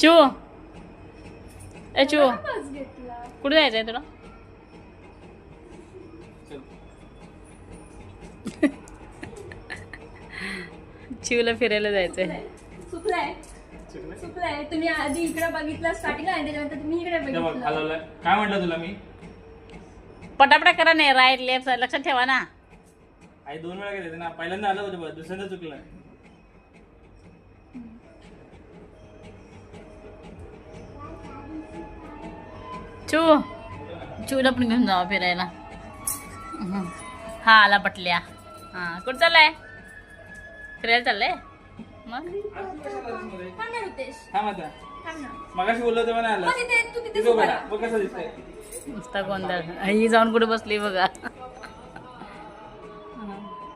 चू ए चू कुठे जायचंय तुला? चिवला फिरायला जायचंय. चुकलाय तुम्ही आधी इकडे बघितलं स्टार्टिंगला आणि त्याच्यानंतर तुम्ही इकडे बघितलं. काय म्हटलं तुला मी? पटापटा करा नाही, राईट लेफ्ट लक्षात ठेवा ना. आई 2 वेळा गेले ना, पहिल्यांदा आलं होतं, दुसऱ्यांदा चुकलं. चूला पण घेऊन जावा फिरायला. हा आला पटल्या. हा कुठं चाललाय? फिरायला चाललंय मग. थांब ना रुतेश, थांब आता. थांब ना. मगाशी बोललो तेव्हा नाही मग आला. तू तिथे तिथं उभा राहा. बघ कसं दिसतंय. नुसता गोंधळ. ही जाऊन कुठे बसली बघा.